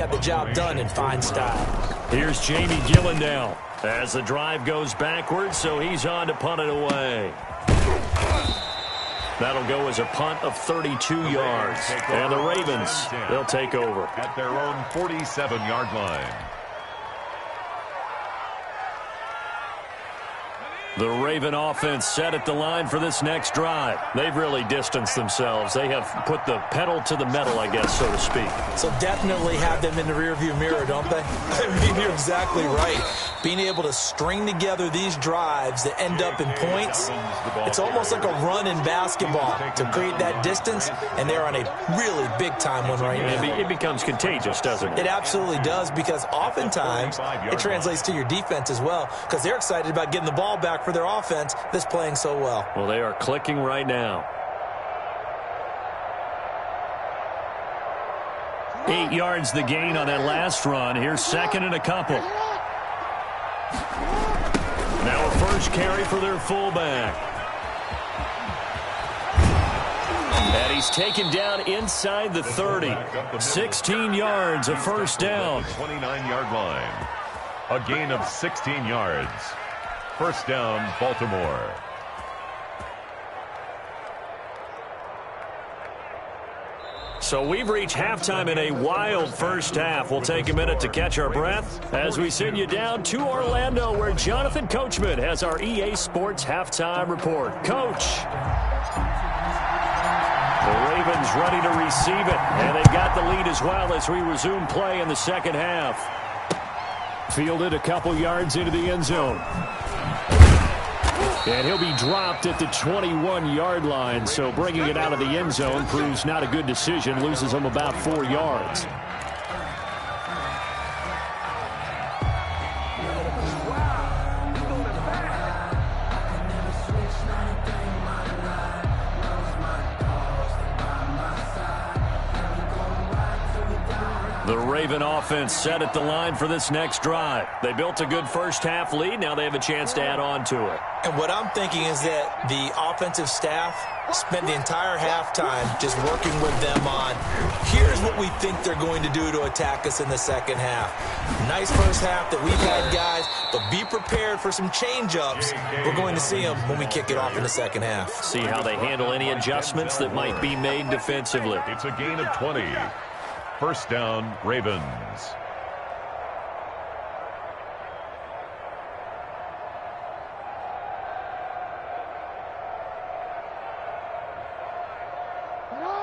Got the job done in fine style. Here's Jamie Gillendale as the drive goes backwards, so he's on to punt it away. That'll go as a punt of 32 yards. And the Ravens, they'll take over at their own 47-yard line. The Raven offense set at the line for this next drive. They've really distanced themselves. They have put the pedal to the metal, I guess, so to speak. So definitely have them in the rearview mirror, don't they? I mean, you're exactly right. Being able to string together these drives that end up in points, it's almost like a run in basketball to create that distance, and they're on a really big-time one right now. It becomes contagious, doesn't it? It absolutely does, because oftentimes it translates to your defense as well, because they're excited about getting the ball back for their offense that's playing so well. Well, they are clicking right now. 8 yards the gain on that last run. Here's second and a couple. Now a first carry for their fullback. And he's taken down inside the 30. 16 yards, a first down. 29-yard line. A gain of 16 yards. First down, Baltimore. So we've reached halftime in a wild first half. We'll take a minute to catch our breath as we send you down to Orlando, where Jonathan Coachman has our EA Sports halftime report. Coach. The Ravens ready to receive it, and they've got the lead as well as we resume play in the second half. Fielded a couple yards into the end zone. And he'll be dropped at the 21-yard line, so bringing it out of the end zone proves not a good decision, loses him about 4 yards. The Raven offense set at the line for this next drive. They built a good first half lead. Now they have a chance to add on to it. And what I'm thinking is that the offensive staff spent the entire halftime just working with them on, here's what we think they're going to do to attack us in the second half. Nice first half that we've had, guys, but be prepared for some change-ups. We're going to see them when we kick it off in the second half. See how they handle any adjustments that might be made defensively. It's a gain of 20. First down, Ravens.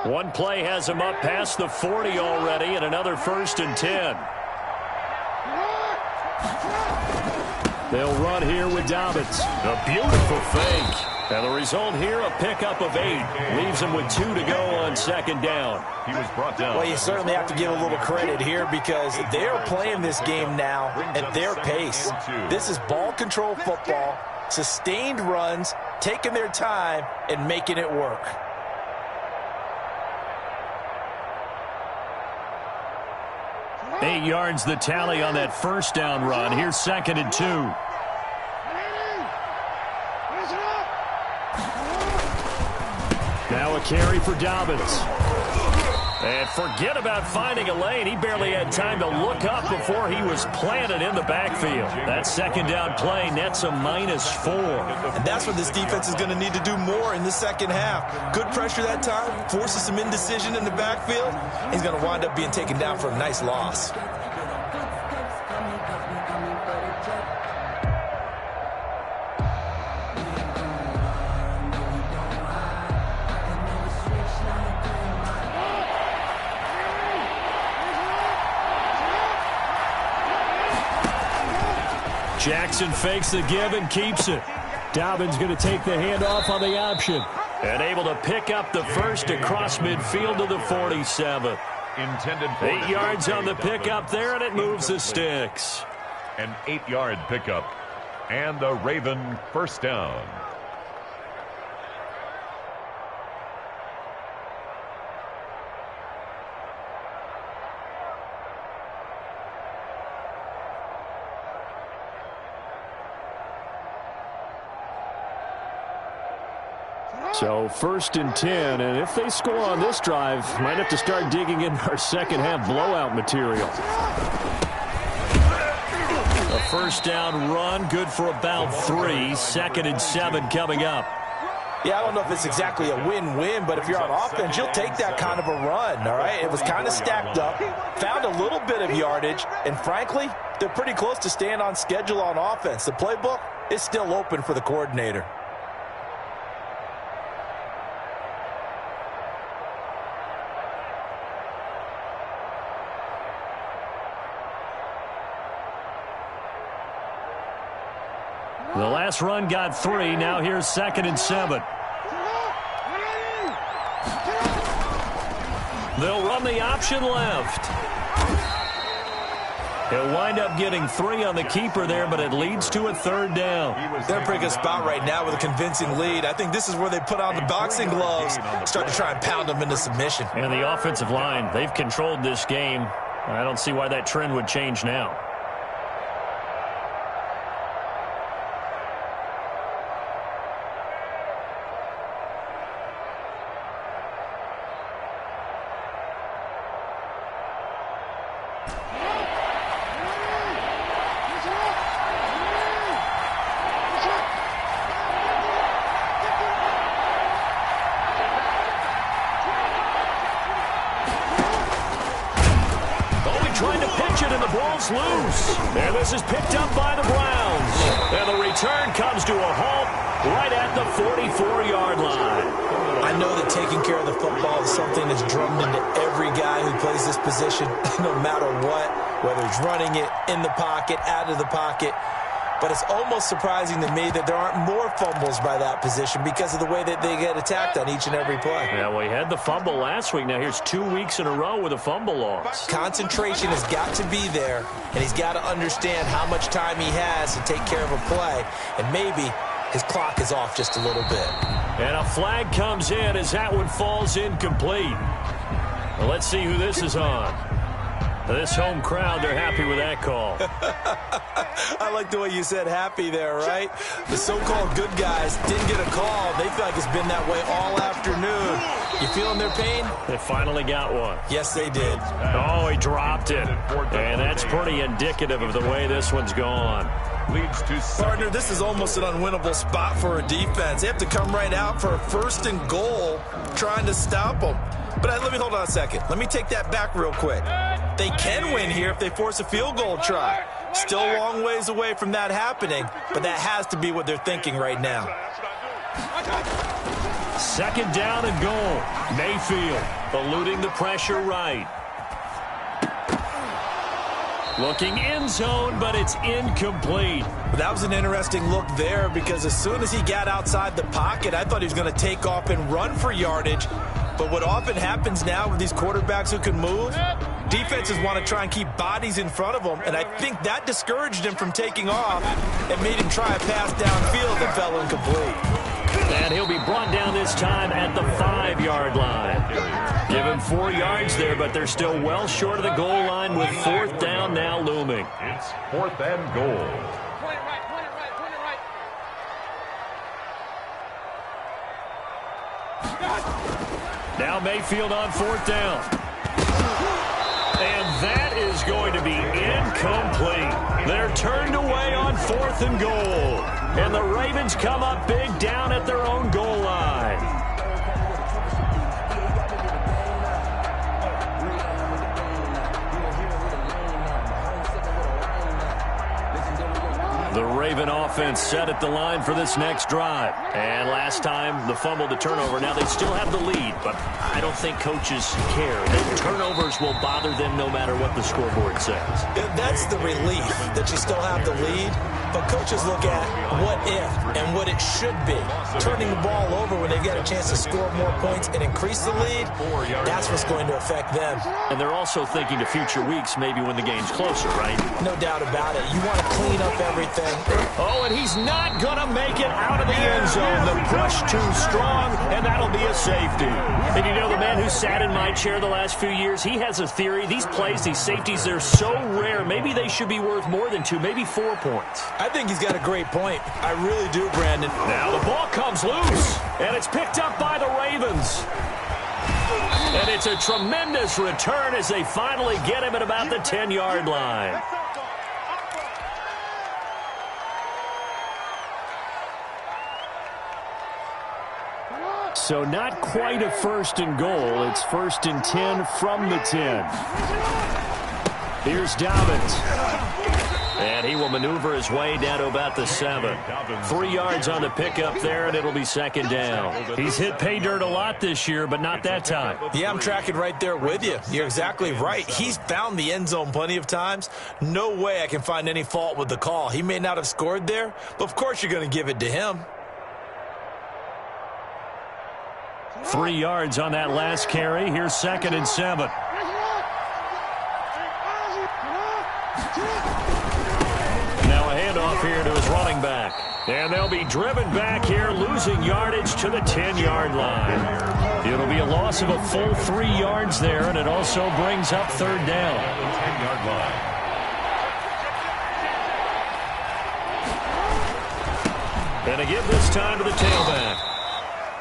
One play has him up past the 40 already, and another first and 10. They'll run here with Dobbins. A beautiful fake. And the result here, a pickup of 8. Leaves him with 2 to go on second down. He was brought down. Well, you certainly have to give a little credit here, because they're playing this game now at their pace. This is ball control football, sustained runs, taking their time, and making it work. Eight yards the tally on that first down run. Here's second and 2. Now a carry for Dobbins. And forget about finding a lane. He barely had time to look up before he was planted in the backfield. That second down play nets a -4. And that's what this defense is going to need to do more in the second half. Good pressure that time, forces some indecision in the backfield. He's going to wind up being taken down for a nice loss. Jackson fakes the give and keeps it. Dobbins going to take the handoff on the option. And able to pick up the first across midfield to the 47. Intended for 8 yards on the pickup there, and it moves the sticks. An 8-yard pickup. And the Raven first down. So 1st and 10, and if they score on this drive, might have to start digging in our second half blowout material. A first down run, good for about 3. 2nd and 7 coming up. Yeah, I don't know if it's exactly a win-win, but if you're on offense, you'll take that kind of a run, all right? It was kind of stacked up, found a little bit of yardage, and frankly, they're pretty close to staying on schedule on offense. The playbook is still open for the coordinator. The last run got 3. Now here's 2nd and 7. They'll run the option left. He'll wind up getting 3 on the keeper there, but it leads to a 3rd down. They're in a pretty good spot right now with a convincing lead. I think this is where they put on the boxing gloves, start to try and pound them into submission. And the offensive line, they've controlled this game. I don't see why that trend would change now. Trying to pitch it, and the ball's loose. And this is picked up by the Browns. And the return comes to a halt right at the 44-yard line. I know that taking care of the football is something that's drummed into every guy who plays this position, no matter what, whether he's running it, in the pocket, out of the pocket. But it's almost surprising to me that there aren't more fumbles by that position because of the way that they get attacked on each and every play. Yeah, we had the fumble last week. Now here's 2 weeks in a row with a fumble loss. Concentration has got to be there, and he's got to understand how much time he has to take care of a play. And maybe his clock is off just a little bit. And a flag comes in as that one falls incomplete. Well, let's see who this is on. This home crowd, they're happy with that call. I like the way you said happy there, right? The so-called good guys didn't get a call. They feel like it's been that way all afternoon. You feeling their pain? They finally got one. Yes, they did. Oh, he dropped it. And that's pretty indicative of the way this one's gone. Leads to Partner, this is almost an unwinnable spot for a defense. They have to come right out for a 1st and goal trying to stop them. But let me hold on a second. Let me take that back real quick. They can win here if they force a field goal try. Still a long ways away from that happening, but that has to be what they're thinking right now. 2nd down and goal. Mayfield eluding the pressure right. Looking end zone, but it's incomplete. That was an interesting look there because as soon as he got outside the pocket, I thought he was going to take off and run for yardage. But what often happens now with these quarterbacks who can move, defenses want to try and keep bodies in front of them, and I think that discouraged him from taking off and made him try a pass downfield that fell incomplete. And he'll be brought down this time at the 5-yard line. Given 4 yards there, but they're still well short of the goal line with 4th down now looming. It's 4th and goal. Now Mayfield on 4th down. And that is going to be incomplete. They're turned away on 4th and goal. And the Ravens come up big down at their own goal line. The Raven offense set at the line for this next drive. And last time, the fumble, the turnover. Now they still have the lead, but I don't think coaches care. The turnovers will bother them no matter what the scoreboard says. That's the relief that you still have the lead. But coaches look at what if and what it should be. Turning the ball over when they've got a chance to score more points and increase the lead, that's what's going to affect them. And they're also thinking to future weeks, maybe when the game's closer, right? No doubt about it. You want to clean up everything. Oh, and he's not going to make it out of the end zone. The push too strong, and that'll be a safety. And you know, the man who sat in my chair the last few years, he has a theory. These plays, these safeties, they're so rare. Maybe they should be worth more than 2, maybe 4 points. I think he's got a great point. I really do, Brandon. Now the ball comes loose, and it's picked up by the Ravens. And it's a tremendous return as they finally get him at about the 10-yard line. So not quite a 1st and goal. It's 1st and 10 from the 10. Here's Dobbins. And he will maneuver his way down to about the 7. 3 yards on the pickup there, and it'll be 2nd down. He's hit pay dirt a lot this year, but not that time. Yeah, I'm tracking right there with you. You're exactly right. He's found the end zone plenty of times. No way I can find any fault with the call. He may not have scored there, but of course you're going to give it to him. 3 yards on that last carry. Here's 2nd and 7. Now a handoff here to his running back. And they'll be driven back here, losing yardage to the 10-yard line. It'll be a loss of a full 3 yards there, and it also brings up 3rd down. 10-yard line. And a give this time to the tailback.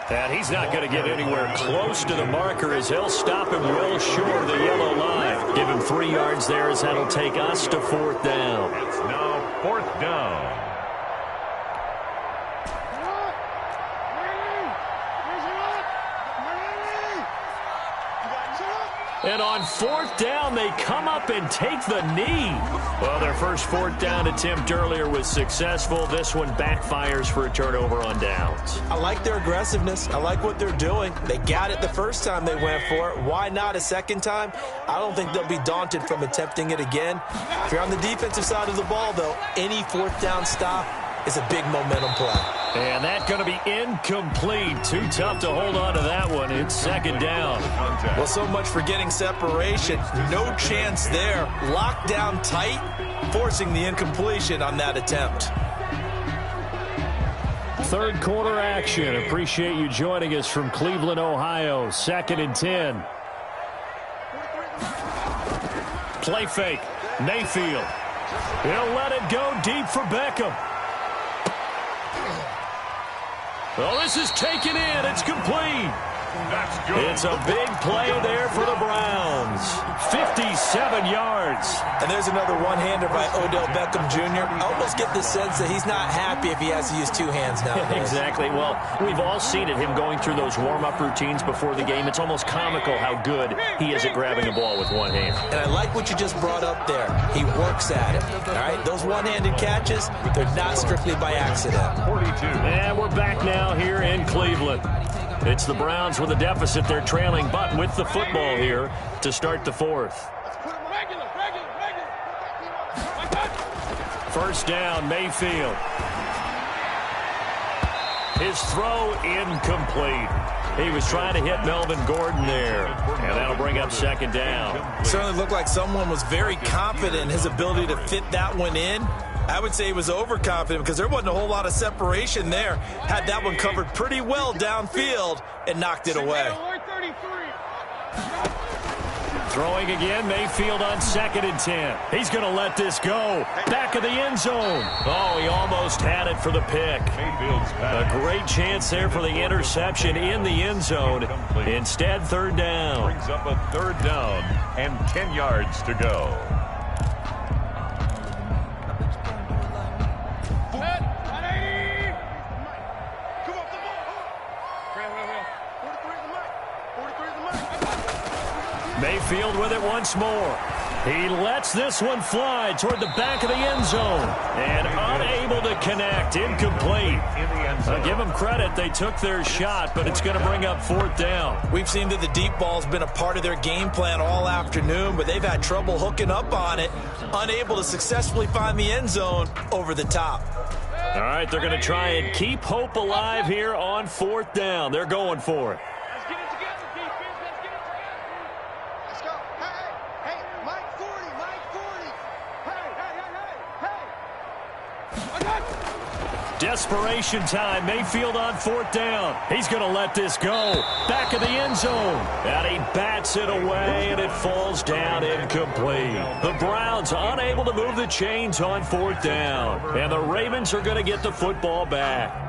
And he's not going to get anywhere close to the marker as he'll stop him well short of the yellow line. Give him 3 yards there as that'll take us to 4th down. It's now 4th down. And on 4th down, they come up and take the knee. Well, their first 4th down attempt earlier was successful. This one backfires for a turnover on downs. I like their aggressiveness. I like what they're doing. They got it the first time they went for it. Why not a second time? I don't think they'll be daunted from attempting it again. If you're on the defensive side of the ball, though, any 4th down stop is a big momentum play. And that's going to be incomplete. Too tough to hold on to that one. It's 2nd down. Well, so much for getting separation. No chance there. Locked down tight, forcing the incompletion on that attempt. 3rd quarter action. Appreciate you joining us from Cleveland, Ohio. 2nd and 10. Play fake. Mayfield. He'll let it go deep for Beckham. Well, this is taken in. It's complete. That's good. It's a big play there for the Browns. 57 yards. And there's another one-hander by Odell Beckham Jr. I almost get the sense that he's not happy if he has to use 2 hands now. Exactly. Well, we've all seen it, him going through those warm-up routines before the game. It's almost comical how good he is at grabbing a ball with one hand. And I like what you just brought up there. He works at it. All right, those one-handed catches, they're not strictly by accident. 42. And we're back now here in Cleveland. It's the Browns with a deficit. They're trailing, but with the football here to start the 4th. 1st down, Mayfield. His throw incomplete. He was trying to hit Melvin Gordon there, and that'll bring up 2nd down. Certainly looked like someone was very confident in his ability to fit that one in. I would say he was overconfident because there wasn't a whole lot of separation there. Had that one covered pretty well downfield and knocked it away. Throwing again, Mayfield on 2nd and 10. He's going to let this go. Back of the end zone. Oh, he almost had it for the pick. A great chance there for the interception in the end zone. Instead, 3rd down. Brings up a 3rd down and 10 yards to go. Mayfield with it once more. He lets this one fly toward the back of the end zone. And unable to connect. Incomplete. Give them credit. They took their shot, but it's going to bring up 4th down. We've seen that the deep ball's been a part of their game plan all afternoon, but they've had trouble hooking up on it. Unable to successfully find the end zone over the top. All right, they're going to try and keep hope alive here on 4th down. They're going for it. Desperation time. Mayfield on 4th down. He's going to let this go. Back of the end zone. And he bats it away, and it falls down incomplete. The Browns unable to move the chains on 4th down. And the Ravens are going to get the football back.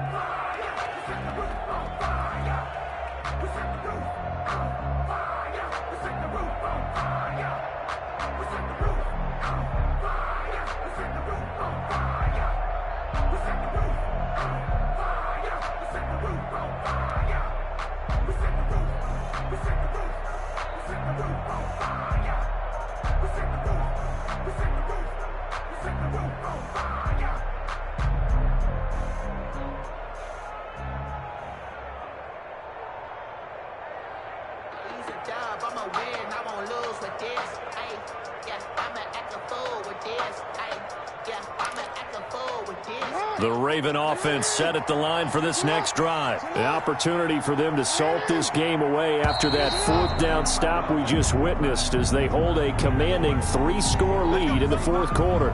The Raven offense set at the line for this next drive. The opportunity for them to salt this game away after that 4th down stop we just witnessed as they hold a commanding 3-score lead in the 4th quarter.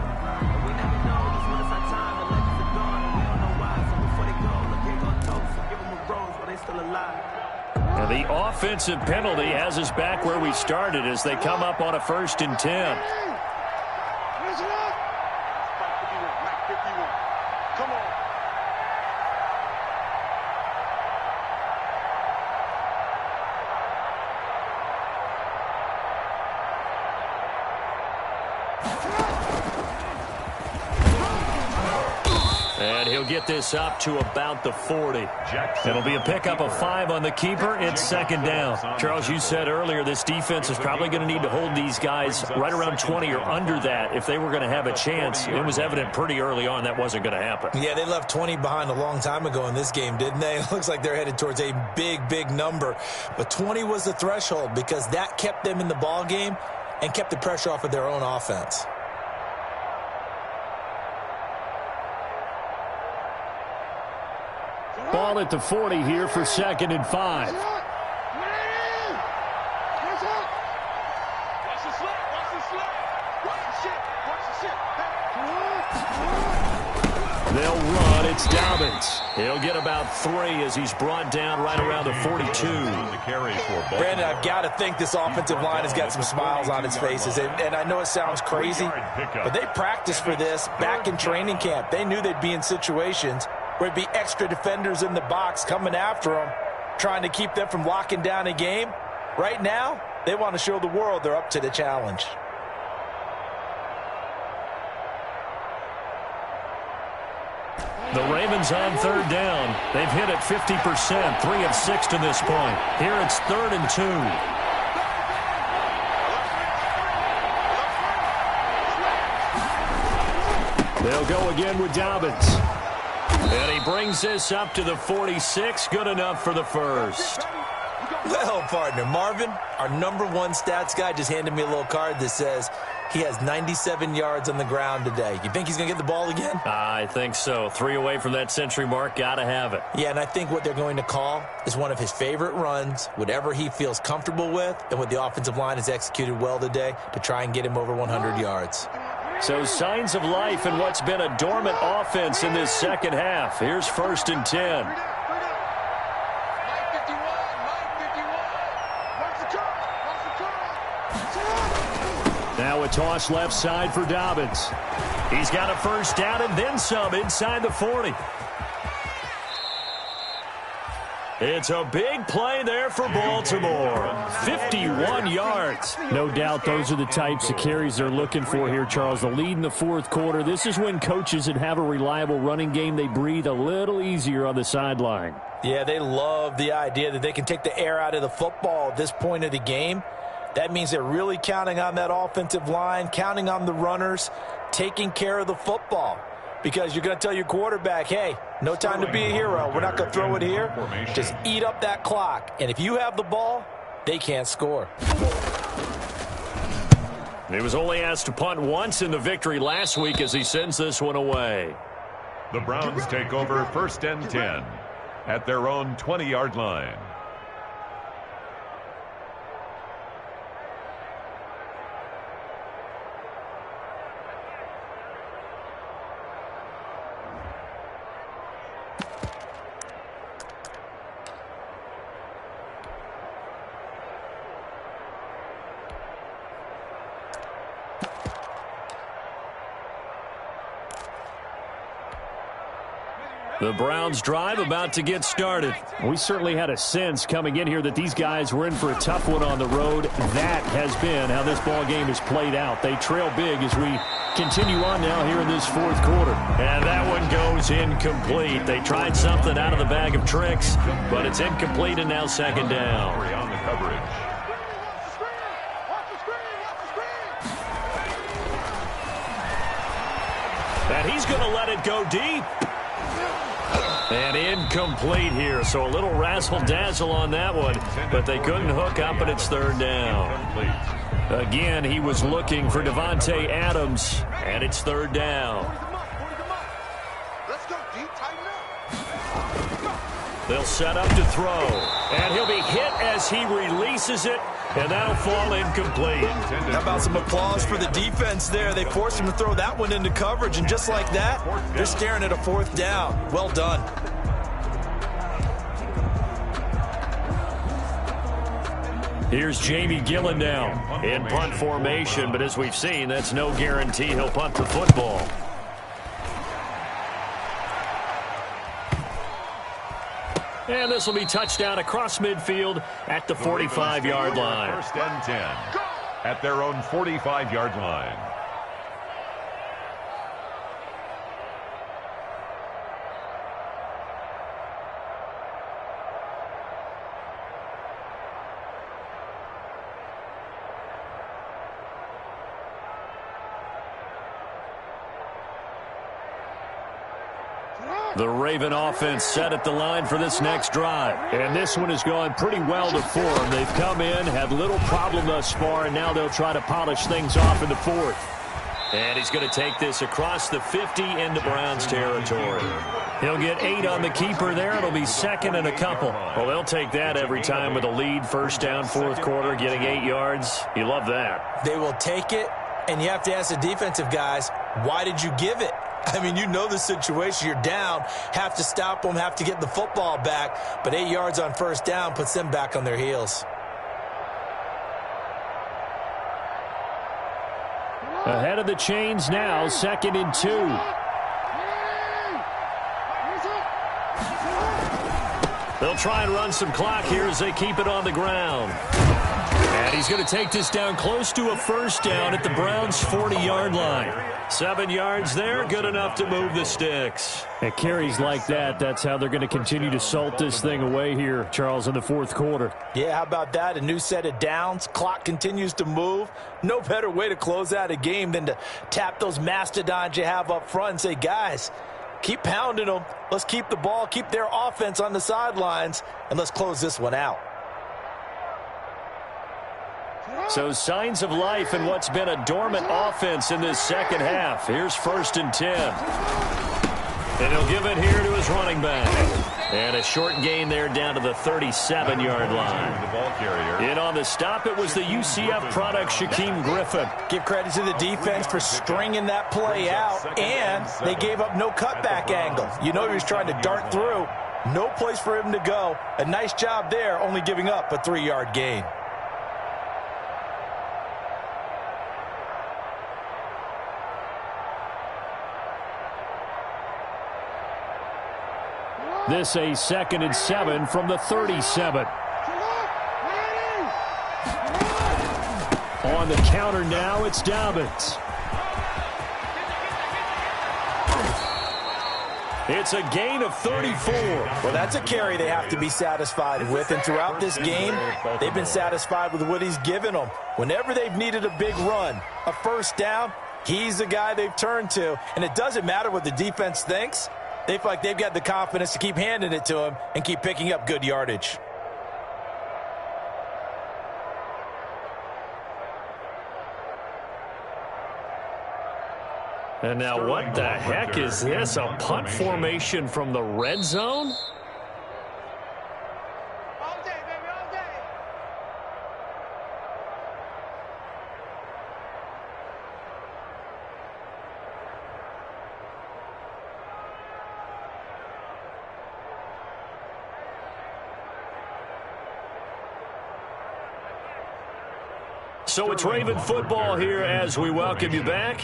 And the offensive penalty has us back where we started as they come up on a 1st and 10. And he'll get this up to about the 40. It'll be a pickup of 5 on the keeper. It's 2nd down. Charles, you said earlier this defense is probably going to need to hold these guys right around 20 or under that if they were going to have a chance. It was evident pretty early on that wasn't going to happen. Yeah, they left 20 behind a long time ago in this game, didn't they? It looks like they're headed towards a big, big number. But 20 was the threshold because that kept them in the ball game and kept the pressure off of their own offense. Ball at the 40 here for 2nd and 5. They'll run. It's Dobbins. He'll get about 3 as he's brought down right around the 42. Brandon, I've got to think this offensive line has got some smiles on its faces. And I know it sounds crazy, but they practiced for this back in training camp. They knew they'd be in situations where it'd be extra defenders in the box coming after them, trying to keep them from locking down a game. Right now, they want to show the world they're up to the challenge. The Ravens on 3rd down. They've hit it 50%, 3 of 6 to this point. Here it's 3rd and 2. They'll go again with Dobbins. And he brings this up to the 46. Good enough for the 1st. Well, partner, Marvin, our #1 stats guy, just handed me a little card that says he has 97 yards on the ground today. You think he's going to get the ball again? I think so. 3 away from that century mark. Got to have it. Yeah, and I think what they're going to call is one of his favorite runs, whatever he feels comfortable with, and what the offensive line has executed well today to try and get him over 100 yards. So signs of life in what's been a dormant offense in this 2nd half. Here's 1st and 10. Now a toss left side for Dobbins. He's got a 1st down and then some inside the 40. It's a big play there for Baltimore. 51 yards. No doubt those are the types of carries they're looking for here, Charles. The lead in the 4th quarter. This is when coaches that have a reliable running game, they breathe a little easier on the sideline. Yeah, they love the idea that they can take the air out of the football at this point of the game. That means they're really counting on that offensive line, counting on the runners, taking care of the football. Because you're going to tell your quarterback, hey, no time to be a hero. We're not going to throw it here. Just eat up that clock. And if you have the ball, they can't score. He was only asked to punt once in the victory last week as he sends this one away. The Browns take over 1st and 10 at their own 20-yard line. The Browns drive about to get started. We certainly had a sense coming in here that these guys were in for a tough one on the road. That has been how this ball game has played out. They trail big as we continue on now here in this fourth quarter. And that one goes incomplete. They tried something out of the bag of tricks, but it's incomplete and now second down. On the coverage. And he's going to let it go deep. And incomplete here, so a little razzle-dazzle on that one, but they couldn't hook up, and it's third down. Again, he was looking for Devontae Adams, and it's third down. They'll set up to throw, and he'll be hit as he releases it, and that'll fall incomplete. How about some applause for the defense there? They forced him to throw that one into coverage, and just like that, they're staring at a fourth down. Well done. Here's Jamie Gillen now in punt formation, but as we've seen, that's no guarantee he'll punt the football. And this will be touchdown across midfield at the 45-yard line. First and 10 at their own 45-yard line. The Raven offense set at the line for this next drive. And this one has gone pretty well to form. They've come in, had little problem thus far, and now they'll try to polish things off in the fourth. And he's going to take this across the 50 into Browns territory. He'll get 8 on the keeper there. It'll be second and a couple. Well, they'll take that every time with a lead, first down, fourth quarter, getting 8 yards. You love that. They will take it, and you have to ask the defensive guys, why did you give it? I mean, you know the situation. You're down, have to stop them, have to get the football back. But 8 yards on first down puts them back on their heels. Ahead of the chains now, second and 2. They'll try and run some clock here as they keep it on the ground. And he's going to take this down close to a first down at the Browns' 40-yard line. 7 yards there, good enough to move the sticks. At carries like that, that's how they're going to continue to salt this thing away here, Charles, in the fourth quarter. Yeah, how about that? A new set of downs. Clock continues to move. No better way to close out a game than to tap those mastodons you have up front and say, guys, keep pounding them. Let's keep the ball, keep their offense on the sidelines, and let's close this one out. So signs of life in what's been a dormant offense in this second half. Here's first and 10. And he'll give it here to his running back. And a short gain there down to the 37-yard line. In on the stop, it was the UCF product, Shaquem Griffin. Give credit to the defense for stringing that play out, and they gave up no cutback angle. You know he was trying to dart through. No place for him to go. A nice job there, only giving up a 3-yard gain. This a second and 7 from the 37. On the counter now, it's Dobbins. It's a gain of 34. Well, that's a carry they have to be satisfied with, and throughout this game, they've been satisfied with what he's given them. Whenever they've needed a big run, a first down, he's the guy they've turned to, and it doesn't matter what the defense thinks. They feel like they've got the confidence to keep handing it to him and keep picking up good yardage. And now what the heck is this? A punt formation from the red zone? So it's Raven football here as we welcome you back.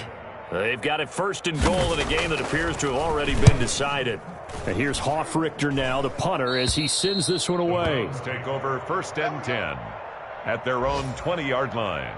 They've got it first and goal in a game that appears to have already been decided. And here's Hoffrichter now, the punter, as he sends this one away. Let's take over 1st and 10 at their own 20-yard line.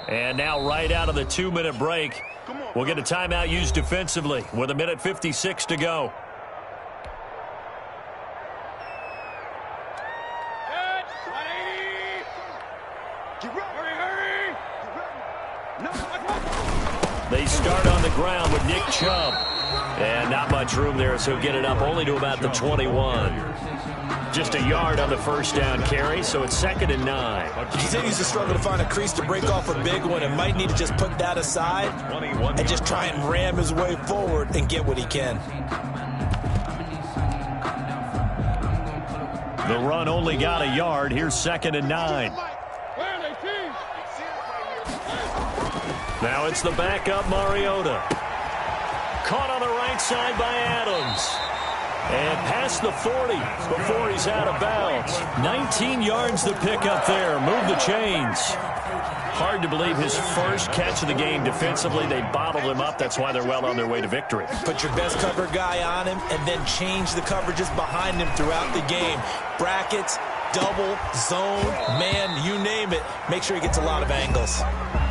And now right out of the 2-minute break, we'll get a timeout used defensively with 1:56 to go. They start on the ground with Nick Chubb. And not much room there, so get it up only to about the 21. Just a yard on the first down carry, so it's 2nd and 9. He continues to struggle to find a crease to break off a big one and might need to just put that aside and just try and ram his way forward and get what he can. The run only got a yard. Here's 2nd and 9. Now it's the backup Mariota. Caught on the right side by Adams. And past the 40 before he's out of bounds. 19 yards to pick up there. Move the chains. Hard to believe his first catch of the game defensively. They bottled him up. That's why they're well on their way to victory. Put your best cover guy on him and then change the coverages behind him throughout the game. Brackets, double, zone, man, you name it. Make sure he gets a lot of angles.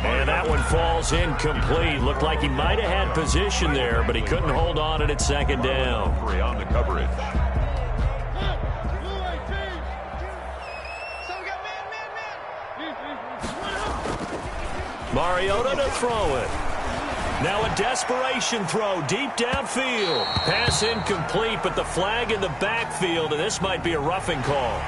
And that one falls incomplete. Looked like he might have had position there, but he couldn't hold on it at 2nd down. On the coverage. Mariota to throw it. Now a desperation throw deep downfield. Pass incomplete, but the flag in the backfield, and this might be a roughing call.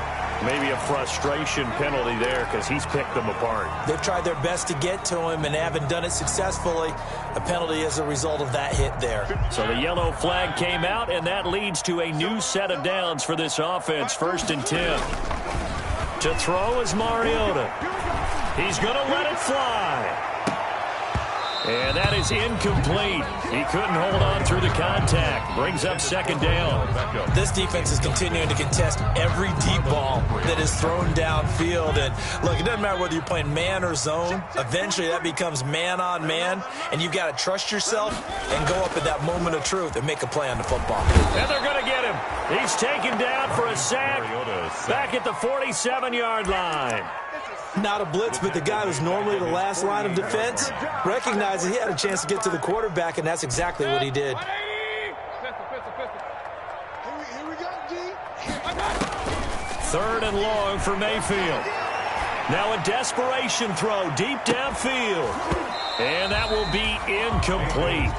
Maybe a frustration penalty there because he's picked them apart. They've tried their best to get to him and haven't done it successfully. A penalty as a result of that hit there. So the yellow flag came out, and that leads to a new set of downs for this offense. 1st and 10. To throw is Mariota. He's going to let it fly. And that is incomplete. He couldn't hold on through the contact. Brings up 2nd down. This defense is continuing to contest every deep ball that is thrown downfield. And look, it doesn't matter whether you're playing man or zone. Eventually that becomes man on man. And you've got to trust yourself and go up at that moment of truth and make a play on the football. And they're going to get him. He's taken down for a sack. Back at the 47-yard line. Not a blitz, but the guy who's normally the last line of defense recognized that he had a chance to get to the quarterback, and that's exactly what he did. 3rd and long for Mayfield. Now a desperation throw deep downfield. And that will be incomplete.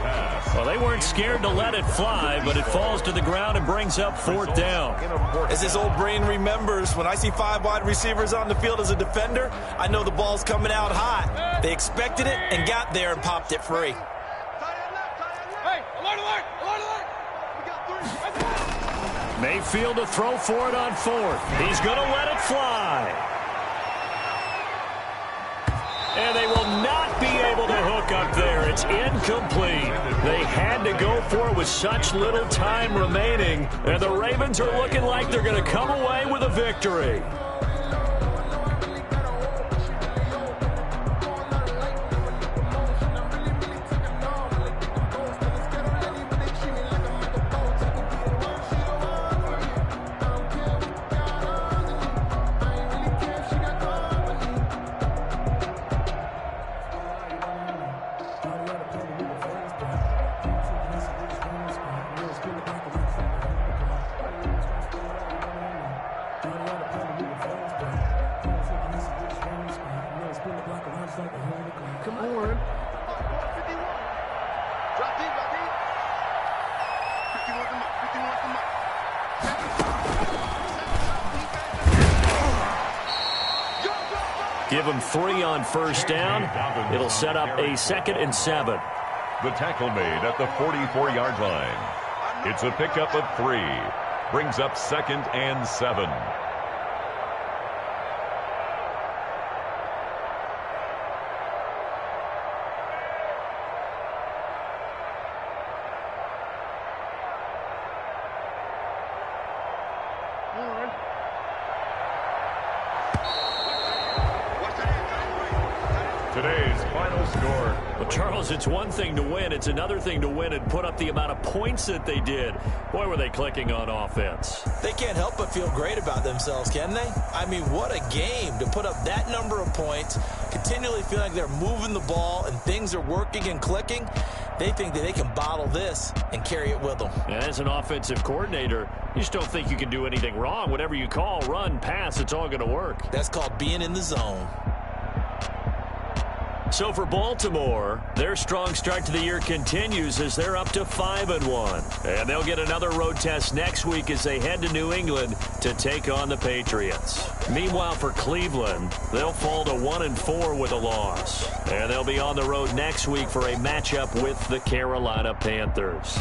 Well, they weren't scared to let it fly, but it falls to the ground and brings up 4th down. As his old brain remembers, when I see 5 wide receivers on the field as a defender, I know the ball's coming out hot. They expected it and got there and popped it free. Mayfield to throw for it on 4th. He's going to let it fly. And they will not be able to hook up there. It's incomplete. They had to go for it with such little time remaining. And the Ravens are looking like they're going to come away with a victory. Give them 3 on first down. It'll set up a 2nd and 7. The tackle made at the 44-yard line. It's a pickup of 3. Brings up 2nd and 7. Today's final score. Well, Charles, it's one thing to win. It's another thing to win and put up the amount of points that they did. Boy, were they clicking on offense. They can't help but feel great about themselves, can they? I mean, what a game to put up that number of points, continually feel like they're moving the ball and things are working and clicking. They think that they can bottle this and carry it with them. And as an offensive coordinator, you just don't think you can do anything wrong. Whatever you call, run, pass, it's all going to work. That's called being in the zone. So for Baltimore, their strong start to the year continues as they're up to 5-1. And they'll get another road test next week as they head to New England to take on the Patriots. Meanwhile, for Cleveland, they'll fall to 1-4 with a loss. And they'll be on the road next week for a matchup with the Carolina Panthers.